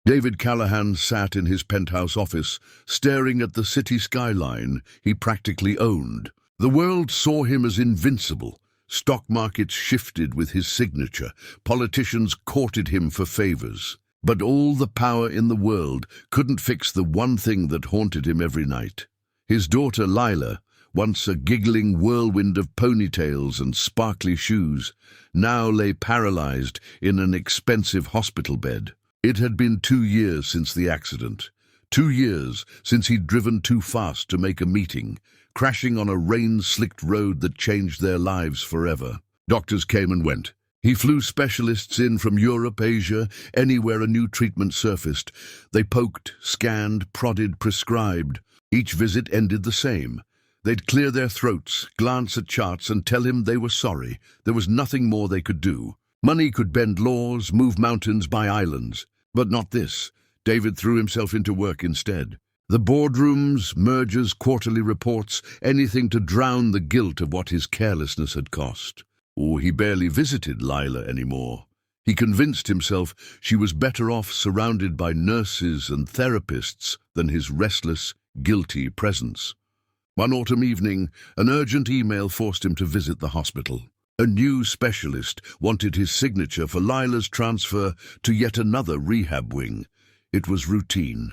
David Callahan sat in his penthouse office, staring at the city skyline he practically owned. The world saw him as invincible. Stock markets shifted with his signature. Politicians courted him for favors. But all the power in the world couldn't fix the one thing that haunted him every night. His daughter Lila, once a giggling whirlwind of ponytails and sparkly shoes, now lay paralyzed in an expensive hospital bed. It had been 2 years since the accident. 2 years since he'd driven too fast to make a meeting, crashing on a rain-slicked road that changed their lives forever. Doctors came and went. He flew specialists in from Europe, Asia, anywhere a new treatment surfaced. They poked, scanned, prodded, prescribed. Each visit ended the same. They'd clear their throats, glance at charts, and tell him they were sorry. There was nothing more they could do. Money could bend laws, move mountains, buy islands. But not this. David threw himself into work instead. The boardrooms, mergers, quarterly reports, anything to drown the guilt of what his carelessness had cost. Or he barely visited Lila anymore. He convinced himself she was better off surrounded by nurses and therapists than his restless, guilty presence. One autumn evening, an urgent email forced him to visit the hospital. A new specialist wanted his signature for Lila's transfer to yet another rehab wing. It was routine.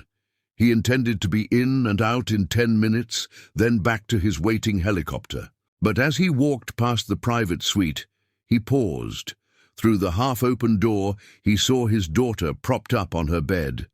He intended to be in and out in 10 minutes, then back to his waiting helicopter. But as he walked past the private suite, he paused. Through the half-open door, he saw his daughter propped up on her bed.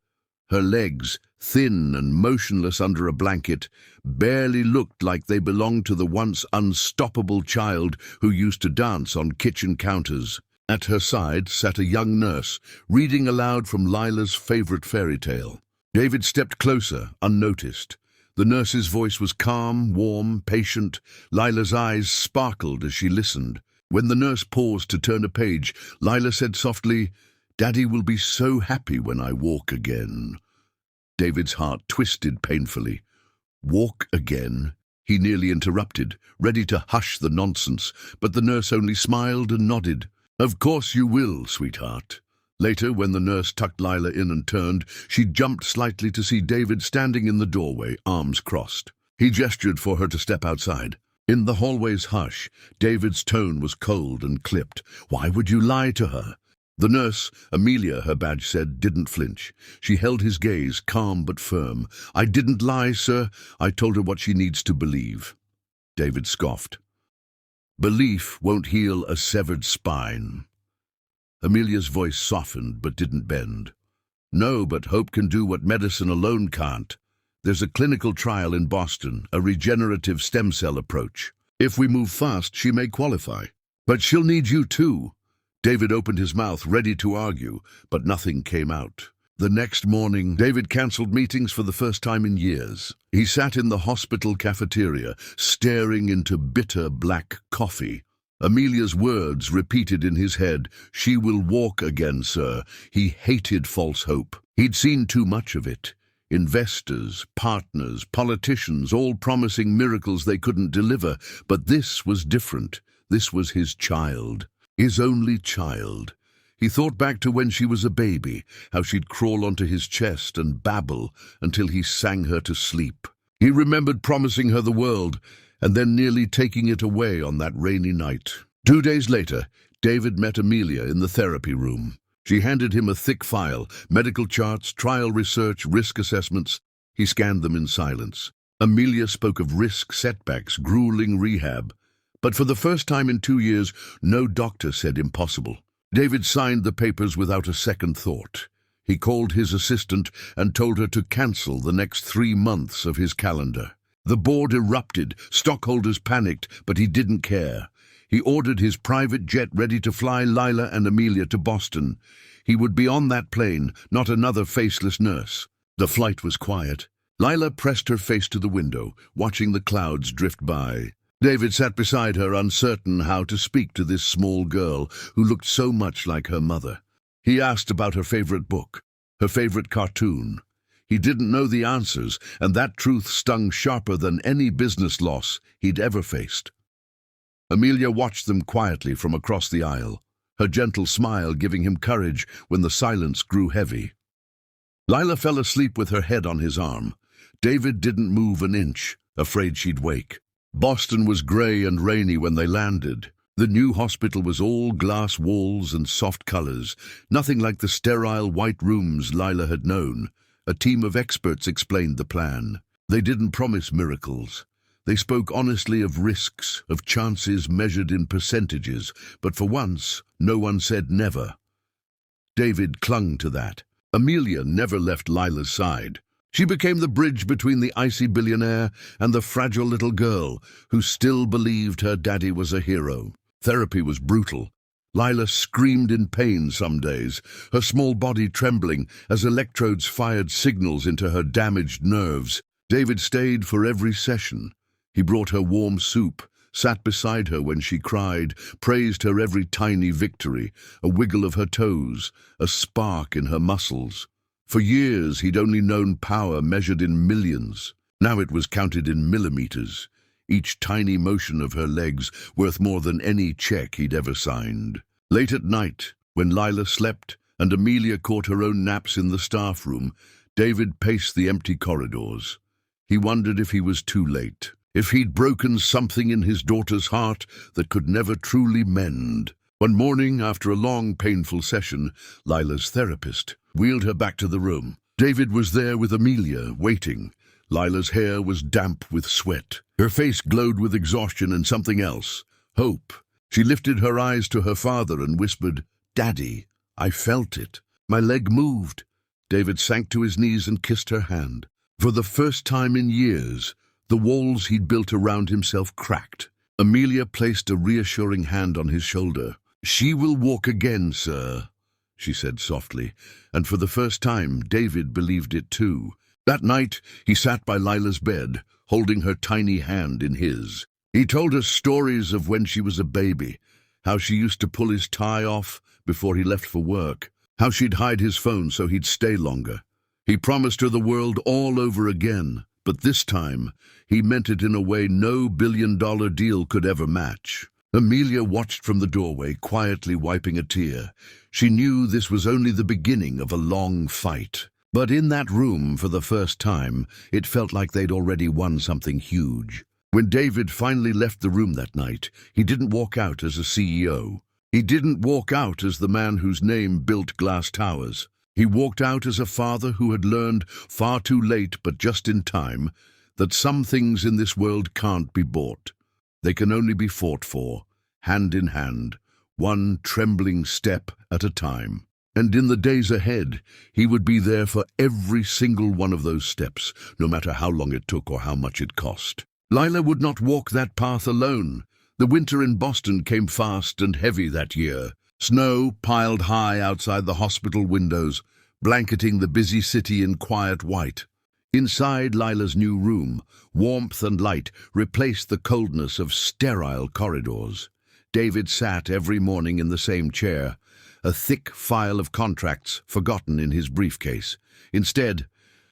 Her legs, thin and motionless under a blanket, barely looked like they belonged to the once unstoppable child who used to dance on kitchen counters. At her side sat a young nurse, reading aloud from Lila's favorite fairy tale. David stepped closer, unnoticed. The nurse's voice was calm, warm, patient. Lila's eyes sparkled as she listened. When the nurse paused to turn a page, Lila said softly, "Daddy will be so happy when I walk again." David's heart twisted painfully. Walk again? He nearly interrupted, ready to hush the nonsense, but the nurse only smiled and nodded. "Of course you will, sweetheart." Later, when the nurse tucked Lila in and turned, she jumped slightly to see David standing in the doorway, arms crossed. He gestured for her to step outside. In the hallway's hush, David's tone was cold and clipped. Why would you lie to her? The nurse, Amelia, her badge said, didn't flinch. She held his gaze, calm but firm. "I didn't lie, sir. I told her what she needs to believe." David scoffed. "Belief won't heal a severed spine." Amelia's voice softened but didn't bend. "No, but hope can do what medicine alone can't. There's a clinical trial in Boston, a regenerative stem cell approach. If we move fast, she may qualify. But she'll need you too." David opened his mouth, ready to argue, but nothing came out. The next morning, David canceled meetings for the first time in years. He sat in the hospital cafeteria, staring into bitter black coffee. Amelia's words repeated in his head, "She will walk again, sir." He hated false hope. He'd seen too much of it. Investors, partners, politicians, all promising miracles they couldn't deliver. But this was different. This was his child. His only child. He thought back to when she was a baby, how she'd crawl onto his chest and babble until he sang her to sleep. He remembered promising her the world, and then nearly taking it away on that rainy night. 2 days later, David met Amelia in the therapy room. She handed him a thick file, medical charts, trial research, risk assessments. He scanned them in silence. Amelia spoke of risk, setbacks, grueling rehab. But for the first time in 2 years, no doctor said impossible. David signed the papers without a second thought. He called his assistant and told her to cancel the next 3 months of his calendar. The board erupted, stockholders panicked, but he didn't care. He ordered his private jet ready to fly Lila and Amelia to Boston. He would be on that plane, not another faceless nurse. The flight was quiet. Lila pressed her face to the window, watching the clouds drift by. David sat beside her, uncertain how to speak to this small girl who looked so much like her mother. He asked about her favorite book, her favorite cartoon. He didn't know the answers, and that truth stung sharper than any business loss he'd ever faced. Amelia watched them quietly from across the aisle, her gentle smile giving him courage when the silence grew heavy. Lila fell asleep with her head on his arm. David didn't move an inch, afraid she'd wake. Boston was grey and rainy when they landed. The new hospital was all glass walls and soft colors, nothing like the sterile white rooms Lila had known. A team of experts explained the plan. They didn't promise miracles. They spoke honestly of risks, of chances measured in percentages, but for once, no one said never. David clung to that. Amelia never left Lila's side. She became the bridge between the icy billionaire and the fragile little girl who still believed her daddy was a hero. Therapy was brutal. Lila screamed in pain some days, her small body trembling as electrodes fired signals into her damaged nerves. David stayed for every session. He brought her warm soup, sat beside her when she cried, praised her every tiny victory, a wiggle of her toes, a spark in her muscles. For years he'd only known power measured in millions. Now it was counted in millimeters, each tiny motion of her legs worth more than any check he'd ever signed. Late at night, when Lila slept and Amelia caught her own naps in the staff room, David paced the empty corridors. He wondered if he was too late, if he'd broken something in his daughter's heart that could never truly mend. One morning, after a long, painful session, Lila's therapist wheeled her back to the room. David was there with Amelia, waiting. Lila's hair was damp with sweat. Her face glowed with exhaustion and something else, hope. She lifted her eyes to her father and whispered, "Daddy, I felt it. My leg moved." David sank to his knees and kissed her hand. For the first time in years, the walls he'd built around himself cracked. Amelia placed a reassuring hand on his shoulder. "She will walk again, sir," she said softly, and for the first time David believed it too. That night he sat by Lila's bed, holding her tiny hand in his. He told her stories of when she was a baby, how she used to pull his tie off before he left for work, how she'd hide his phone so he'd stay longer. He promised her the world all over again, but this time he meant it in a way no billion-dollar deal could ever match. Amelia watched from the doorway, quietly wiping a tear. She knew this was only the beginning of a long fight. But in that room, for the first time, it felt like they'd already won something huge. When David finally left the room that night, he didn't walk out as a CEO. He didn't walk out as the man whose name built glass towers. He walked out as a father who had learned, far too late but just in time, that some things in this world can't be bought. They can only be fought for, hand in hand, one trembling step at a time. And in the days ahead, he would be there for every single one of those steps, no matter how long it took or how much it cost. Lila would not walk that path alone. The winter in Boston came fast and heavy that year. Snow piled high outside the hospital windows, blanketing the busy city in quiet white. Inside Lila's new room, warmth and light replaced the coldness of sterile corridors. David sat every morning in the same chair, a thick file of contracts forgotten in his briefcase. Instead,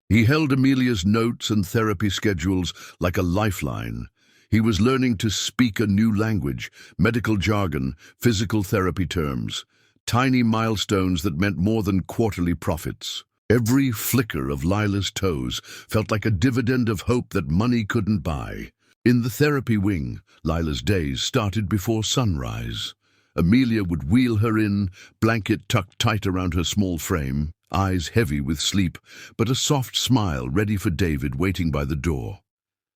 he held Amelia's notes and therapy schedules like a lifeline. He was learning to speak a new language, medical jargon, physical therapy terms, tiny milestones that meant more than quarterly profits. Every flicker of Lila's toes felt like a dividend of hope that money couldn't buy. In the therapy wing, Lila's days started before sunrise. Amelia would wheel her in, blanket tucked tight around her small frame, eyes heavy with sleep, but a soft smile ready for David waiting by the door.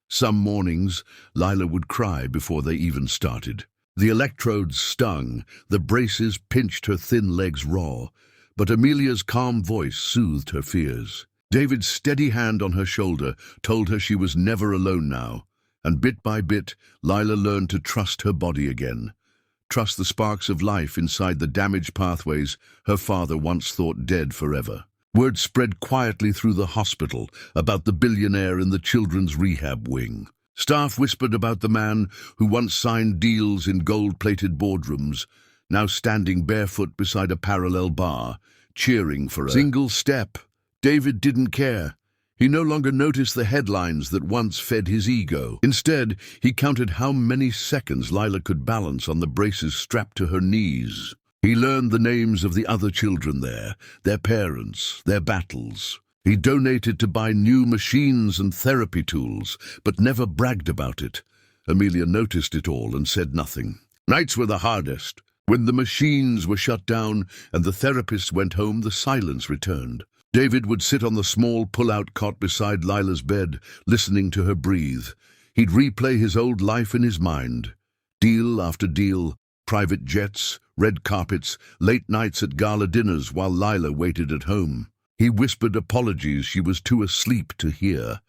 Some mornings, Lila would cry before they even started. The electrodes stung, the braces pinched her thin legs raw, but Amelia's calm voice soothed her fears. David's steady hand on her shoulder told her she was never alone now, and bit by bit, Lila learned to trust her body again. Trust the sparks of life inside the damaged pathways her father once thought dead forever. Word spread quietly through the hospital about the billionaire in the children's rehab wing. Staff whispered about the man who once signed deals in gold-plated boardrooms, now standing barefoot beside a parallel bar, cheering for a single step. David didn't care. He no longer noticed the headlines that once fed his ego. Instead, he counted how many seconds Lila could balance on the braces strapped to her knees. He learned the names of the other children there, their parents, their battles. He donated to buy new machines and therapy tools, but never bragged about it. Amelia noticed it all and said nothing. Nights were the hardest. When the machines were shut down and the therapists went home, the silence returned. David would sit on the small pull-out cot beside Lila's bed, listening to her breathe. He'd replay his old life in his mind. Deal after deal, private jets, red carpets, late nights at gala dinners while Lila waited at home. He whispered apologies she was too asleep to hear.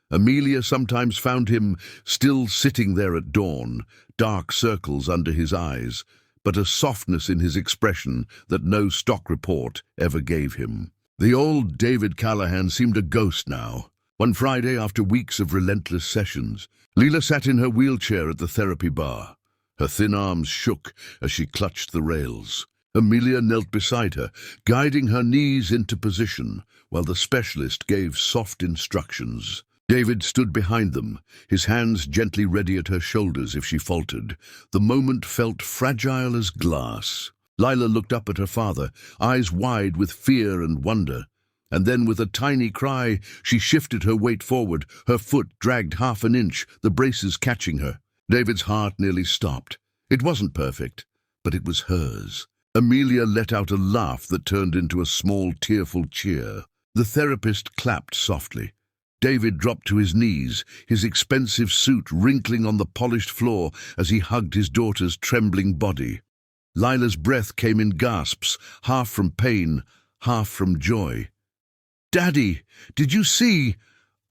Amelia sometimes found him still sitting there at dawn, dark circles under his eyes, but a softness in his expression that no stock report ever gave him. The old David Callahan seemed a ghost now. One Friday, after weeks of relentless sessions, Lila sat in her wheelchair at the therapy bar. Her thin arms shook as she clutched the rails. Amelia knelt beside her, guiding her knees into position, while the specialist gave soft instructions. David stood behind them, his hands gently ready at her shoulders if she faltered. The moment felt fragile as glass. Lila looked up at her father, eyes wide with fear and wonder. And then, with a tiny cry, she shifted her weight forward, her foot dragged half an inch, the braces catching her. David's heart nearly stopped. It wasn't perfect, but it was hers. Amelia let out a laugh that turned into a small, tearful cheer. The therapist clapped softly. David dropped to his knees, his expensive suit wrinkling on the polished floor as he hugged his daughter's trembling body. Lila's breath came in gasps, half from pain, half from joy. "Daddy, did you see?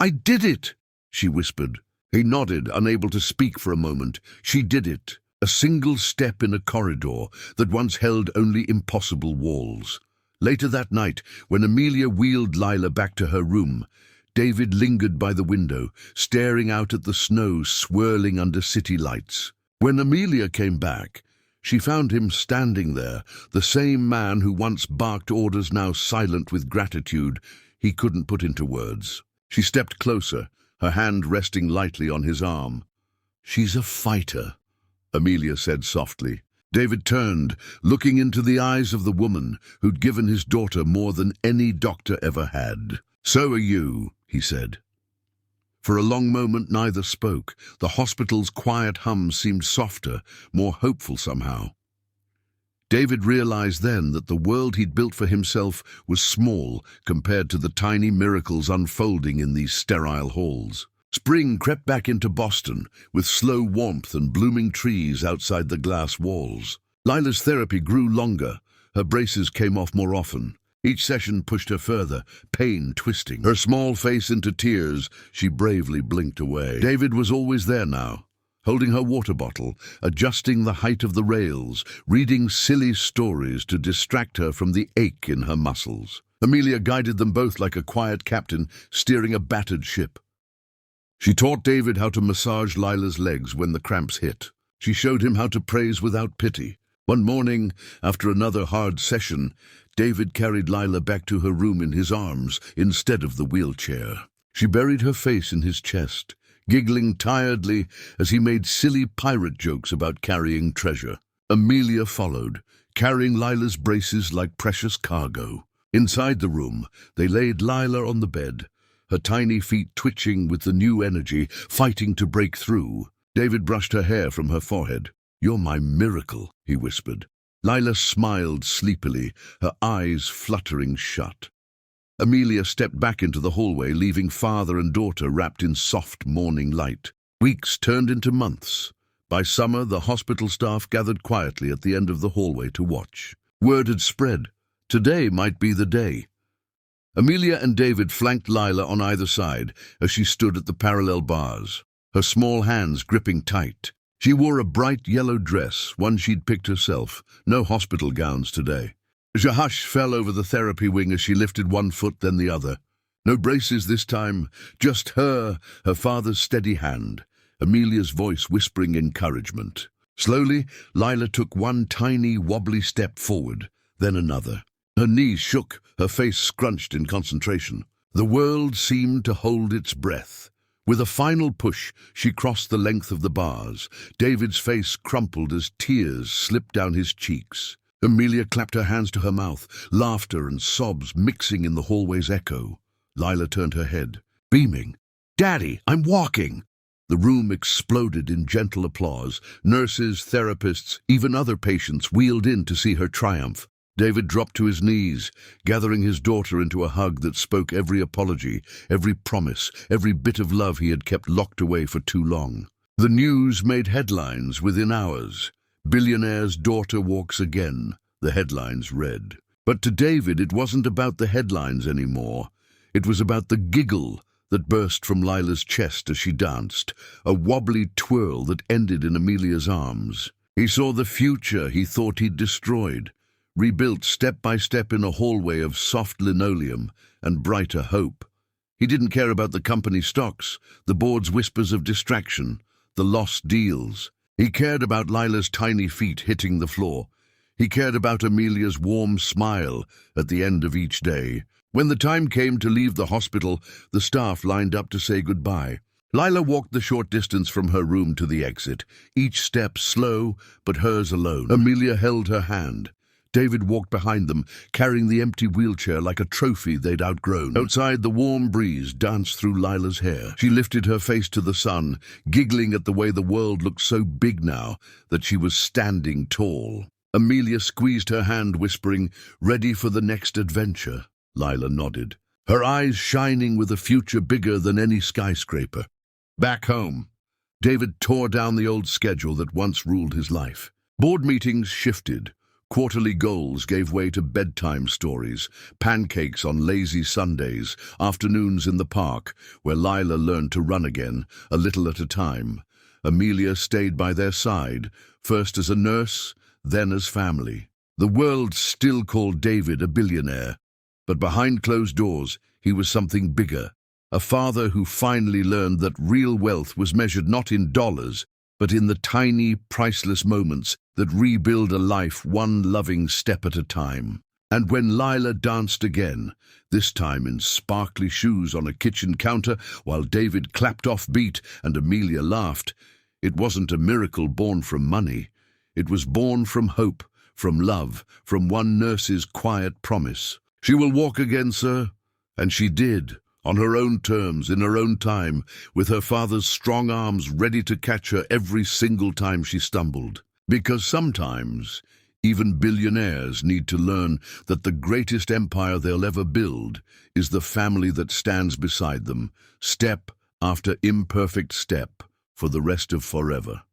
I did it," she whispered. He nodded, unable to speak for a moment. She did it. A single step in a corridor that once held only impossible walls. Later that night, when Amelia wheeled Lila back to her room, David lingered by the window, staring out at the snow swirling under city lights. When Amelia came back, she found him standing there, the same man who once barked orders, now silent with gratitude he couldn't put into words. She stepped closer, her hand resting lightly on his arm. "She's a fighter," Amelia said softly. David turned, looking into the eyes of the woman who'd given his daughter more than any doctor ever had. "So are you," he said. For a long moment neither spoke. The hospital's quiet hum seemed softer, more hopeful somehow. David realized then that the world he'd built for himself was small compared to the tiny miracles unfolding in these sterile halls. Spring crept back into Boston, with slow warmth and blooming trees outside the glass walls. Lila's therapy grew longer. Her braces came off more often. Each session pushed her further, pain twisting. Her small face into tears, she bravely blinked away. David was always there now, holding her water bottle, adjusting the height of the rails, reading silly stories to distract her from the ache in her muscles. Amelia guided them both like a quiet captain steering a battered ship. She taught David how to massage Lila's legs when the cramps hit. She showed him how to praise without pity. One morning, after another hard session, David carried Lila back to her room in his arms instead of the wheelchair. She buried her face in his chest, giggling tiredly as he made silly pirate jokes about carrying treasure. Amelia followed, carrying Lila's braces like precious cargo. Inside the room, they laid Lila on the bed, her tiny feet twitching with the new energy, fighting to break through. David brushed her hair from her forehead. "You're my miracle," he whispered. Lila smiled sleepily, her eyes fluttering shut. Amelia stepped back into the hallway, leaving father and daughter wrapped in soft morning light. Weeks turned into months. By summer, the hospital staff gathered quietly at the end of the hallway to watch. Word had spread. Today might be the day. Amelia and David flanked Lila on either side as she stood at the parallel bars, her small hands gripping tight. She wore a bright yellow dress, one she'd picked herself. No hospital gowns today. A hush fell over the therapy wing as she lifted one foot then the other. No braces this time, just her father's steady hand, Amelia's voice whispering encouragement. Slowly, Lila took one tiny, wobbly step forward, then another. Her knees shook, her face scrunched in concentration. The world seemed to hold its breath. With a final push, she crossed the length of the bars. David's face crumpled as tears slipped down his cheeks. Amelia clapped her hands to her mouth, laughter and sobs mixing in the hallway's echo. Lila turned her head, beaming. "Daddy, I'm walking!" The room exploded in gentle applause. Nurses, therapists, even other patients wheeled in to see her triumph. David dropped to his knees, gathering his daughter into a hug that spoke every apology, every promise, every bit of love he had kept locked away for too long. The news made headlines within hours. "Billionaire's daughter walks again," the headlines read. But to David, it wasn't about the headlines anymore. It was about the giggle that burst from Lila's chest as she danced, a wobbly twirl that ended in Amelia's arms. He saw the future he thought he'd destroyed, rebuilt step by step in a hallway of soft linoleum and brighter hope. He didn't care about the company stocks, the board's whispers of distraction, the lost deals. He cared about Lila's tiny feet hitting the floor. He cared about Amelia's warm smile at the end of each day. When the time came to leave the hospital, the staff lined up to say goodbye. Lila walked the short distance from her room to the exit, each step slow, but hers alone. Amelia held her hand. David walked behind them, carrying the empty wheelchair like a trophy they'd outgrown. Outside, the warm breeze danced through Lila's hair. She lifted her face to the sun, giggling at the way the world looked so big now that she was standing tall. Amelia squeezed her hand, whispering, "Ready for the next adventure?" Lila nodded, her eyes shining with a future bigger than any skyscraper. Back home, David tore down the old schedule that once ruled his life. Board meetings shifted. Quarterly goals gave way to bedtime stories, pancakes on lazy Sundays, afternoons in the park, where Lila learned to run again, a little at a time. Amelia stayed by their side, first as a nurse, then as family. The world still called David a billionaire, but behind closed doors, he was something bigger. A father who finally learned that real wealth was measured not in dollars, but in the tiny, priceless moments that rebuild a life one loving step at a time. And when Lila danced again, this time in sparkly shoes on a kitchen counter, while David clapped off beat and Amelia laughed, it wasn't a miracle born from money. It was born from hope, from love, from one nurse's quiet promise. "She will walk again, sir." And she did, on her own terms, in her own time, with her father's strong arms ready to catch her every single time she stumbled. Because sometimes, even billionaires need to learn that the greatest empire they'll ever build is the family that stands beside them, step after imperfect step, for the rest of forever.